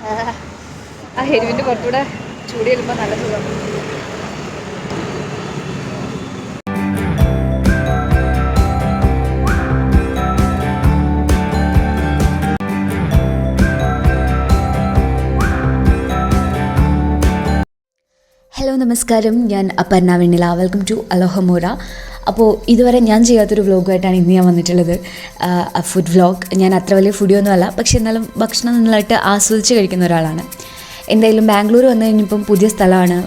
ആ എരിവിൻ്റെ പുറത്തൂടെ ചൂടി വരുമ്പോൾ നല്ല സുഖം. ഹലോ നമസ്കാരം, ഞാൻ Aparna Vennila. Welcome to Alohomora. അപ്പോൾ ഇതുവരെ ഞാൻ ചെയ്യാത്തൊരു വ്ലോഗുമായിട്ടാണ് ഇന്ന് ഞാൻ വന്നിട്ടുള്ളത്. Food vlog. ഞാൻ അത്ര വലിയ ഫുഡിയൊന്നുമല്ല, പക്ഷേ എന്നാലും ഭക്ഷണം നന്നായിട്ട് ആസ്വദിച്ച് കഴിക്കുന്ന ഒരാളാണ്. എന്തായാലും ബാംഗ്ലൂർ വന്നു കഴിഞ്ഞപ്പം പുതിയ സ്ഥലമാണ്,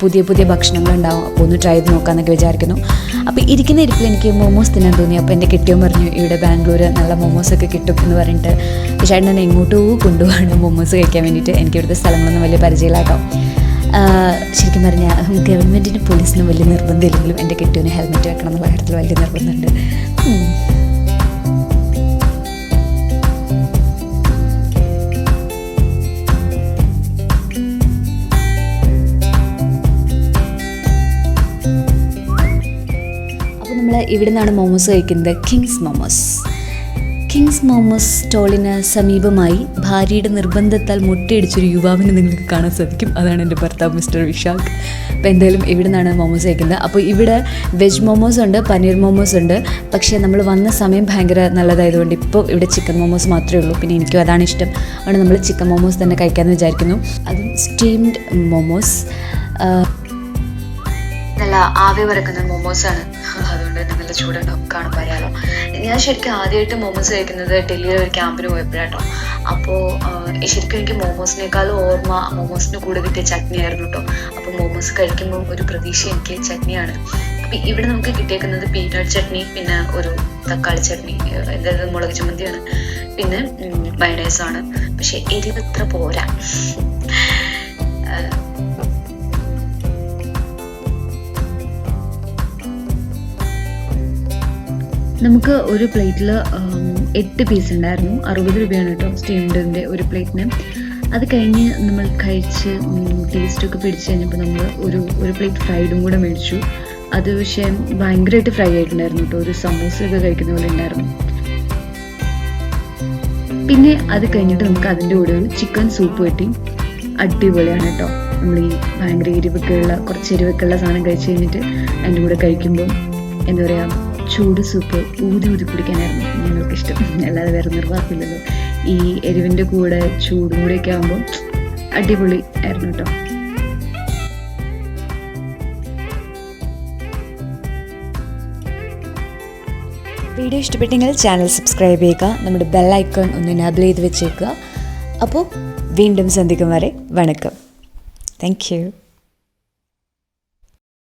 പുതിയ പുതിയ ഭക്ഷണങ്ങളുണ്ടാവും. അപ്പോൾ ഒന്ന് ട്രൈ ചെയ്ത് നോക്കാമെന്നൊക്കെ വിചാരിക്കുന്നു. അപ്പോൾ ഇരിക്കുന്ന ഇരിപ്പിൽ എനിക്ക് മോമോസ് തിന്നാൻ തോന്നി. അപ്പോൾ എൻ്റെ കെട്ടിയോൻ പറഞ്ഞു ഇവിടെ ബാംഗ്ലൂർ നല്ല മോമോസൊക്കെ കിട്ടും എന്ന് പറഞ്ഞിട്ട്. പക്ഷേ എന്നെ എങ്ങോട്ടോ കൊണ്ടുപോവാണ് മോമോസ് കഴിക്കാൻ വേണ്ടിയിട്ട്. എനിക്ക് ഇവിടുത്തെ സ്ഥലങ്ങളൊന്നും വലിയ പരിചയമില്ല കേട്ടോ. ശരിക്കും പറഞ്ഞാൽ ഗവൺമെൻറ്റിന് പോലീസിനും വലിയ നിർബന്ധമില്ലെങ്കിലും എൻ്റെ കെട്ടിയോന് ഹെൽമെറ്റ് വെക്കണം എന്നുള്ള കാര്യത്തിൽ വലിയ നിർബന്ധമുണ്ട്. അപ്പോൾ നമ്മൾ ഇവിടെ നിന്നാണ് മോമോസ് കഴിക്കുന്നത്. കിങ്സ് മോമോസ് സ്റ്റോളിന് സമീപമായി ഭാര്യയുടെ നിർബന്ധത്താൽ മുട്ടയടിച്ചൊരു യുവാവിനെ നിങ്ങൾക്ക് കാണാൻ സാധിക്കും. അതാണ് എൻ്റെ ഭർത്താവ് മിസ്റ്റർ വിശാഖ്. അപ്പോൾ എന്തായാലും ഇവിടെ നിന്നാണ് മോമോസ് കഴിക്കുന്നത്. അപ്പോൾ ഇവിടെ വെജ് മോമോസ് ഉണ്ട്, പനീർ മോമോസ് ഉണ്ട്. പക്ഷേ നമ്മൾ വന്ന സമയം ഭയങ്കര നല്ലതായതുകൊണ്ട് ഇപ്പോൾ ഇവിടെ ചിക്കൻ മോമോസ് മാത്രമേ ഉള്ളൂ. പിന്നെ എനിക്കും അതാണ് ഇഷ്ടം. അതുകൊണ്ട് നമ്മൾ ചിക്കൻ മോമോസ് തന്നെ കഴിക്കാമെന്ന് വിചാരിക്കുന്നു. അതും സ്റ്റീംഡ് മോമോസ്. നല്ല ആവി പറക്കുന്ന മോമോസാണ്, അതുകൊണ്ട് തന്നെ നല്ല ചൂടുണ്ടാവും. കാണുമ്പോൾ അറിയാലോ. ഞാൻ ശരിക്കും ആദ്യമായിട്ട് മോമോസ് കഴിക്കുന്നത് ഡൽഹിയിലെ ഒരു ക്യാമ്പിന് പോയപ്പോഴാട്ടോ. അപ്പോൾ ശരിക്കും എനിക്ക് മോമോസിനേക്കാളും ഓർമ്മ മോമോസിൻ്റെ കൂടെ കിട്ടിയ ചട്നി ആയിരുന്നു കേട്ടോ. അപ്പോൾ മോമോസ് കഴിക്കുമ്പോൾ ഒരു പ്രതീക്ഷ എനിക്ക് ചട്നിയാണ്. അപ്പം ഇവിടെ നമുക്ക് കിട്ടിയേക്കുന്നത് പീനട്ട് ചട്നി, പിന്നെ ഒരു തക്കാളി ചട്നി, എന്തായാലും മുളക് ചമ്മന്തിയാണ്, പിന്നെ മയണൈസാണ്. പക്ഷേ എരിവ് ഇത്ര പോരാ. നമുക്ക് ഒരു പ്ലേറ്റിൽ 8 പീസ് ഉണ്ടായിരുന്നു. 60 രൂപയാണ് കേട്ടോ സ്റ്റീംഡിൻ്റെ ഒരു പ്ലേറ്റിന്. അത് കഴിഞ്ഞ് നമ്മൾ കഴിച്ച് ടേസ്റ്റൊക്കെ പിടിച്ച് കഴിഞ്ഞപ്പോൾ നമ്മൾ ഒരു പ്ലേറ്റ് ഫ്രൈഡും കൂടെ മേടിച്ചു. അത് പക്ഷേ ഭയങ്കരമായിട്ട് ഫ്രൈ ആയിട്ടുണ്ടായിരുന്നു കേട്ടോ. ഒരു സമൂസയൊക്കെ കഴിക്കുന്ന പോലെ ഉണ്ടായിരുന്നു. പിന്നെ അത് കഴിഞ്ഞിട്ട് നമുക്ക് അതിൻ്റെ കൂടെ ഒരു ചിക്കൻ സൂപ്പ് കിട്ടി. അടിപൊളിയാണ് കേട്ടോ. നമ്മൾ ഈ ഭയങ്കര കുറച്ച് എരിവൊക്കെയുള്ള സാധനം കഴിച്ച് കഴിഞ്ഞിട്ട് അതിൻ്റെ കൂടെ കഴിക്കുമ്പോൾ എന്താ പറയുക, ചൂട് സൂപ്പ് ഊതി കുടിക്കാനായിരുന്നു ഞങ്ങൾക്കിഷ്ടം. അല്ലാതെ വേറെ നിർവാഹമില്ലല്ലോ. ഈ എരിവിൻ്റെ കൂടെ ചൂടും കൂടെയൊക്കെ ആകുമ്പോൾ അടിപൊളി ആയിരുന്നു കേട്ടോ. വീഡിയോ ഇഷ്ടപ്പെട്ടെങ്കിൽ ചാനൽ സബ്സ്ക്രൈബ് ചെയ്യുക, നമ്മുടെ ബെൽ ഐക്കൺ ഒന്ന് എനേബിൾ ചെയ്ത് വെച്ചേക്കുക. അപ്പോൾ വീണ്ടും സന്ധിക്കും വരെ വണക്കം. Thank you.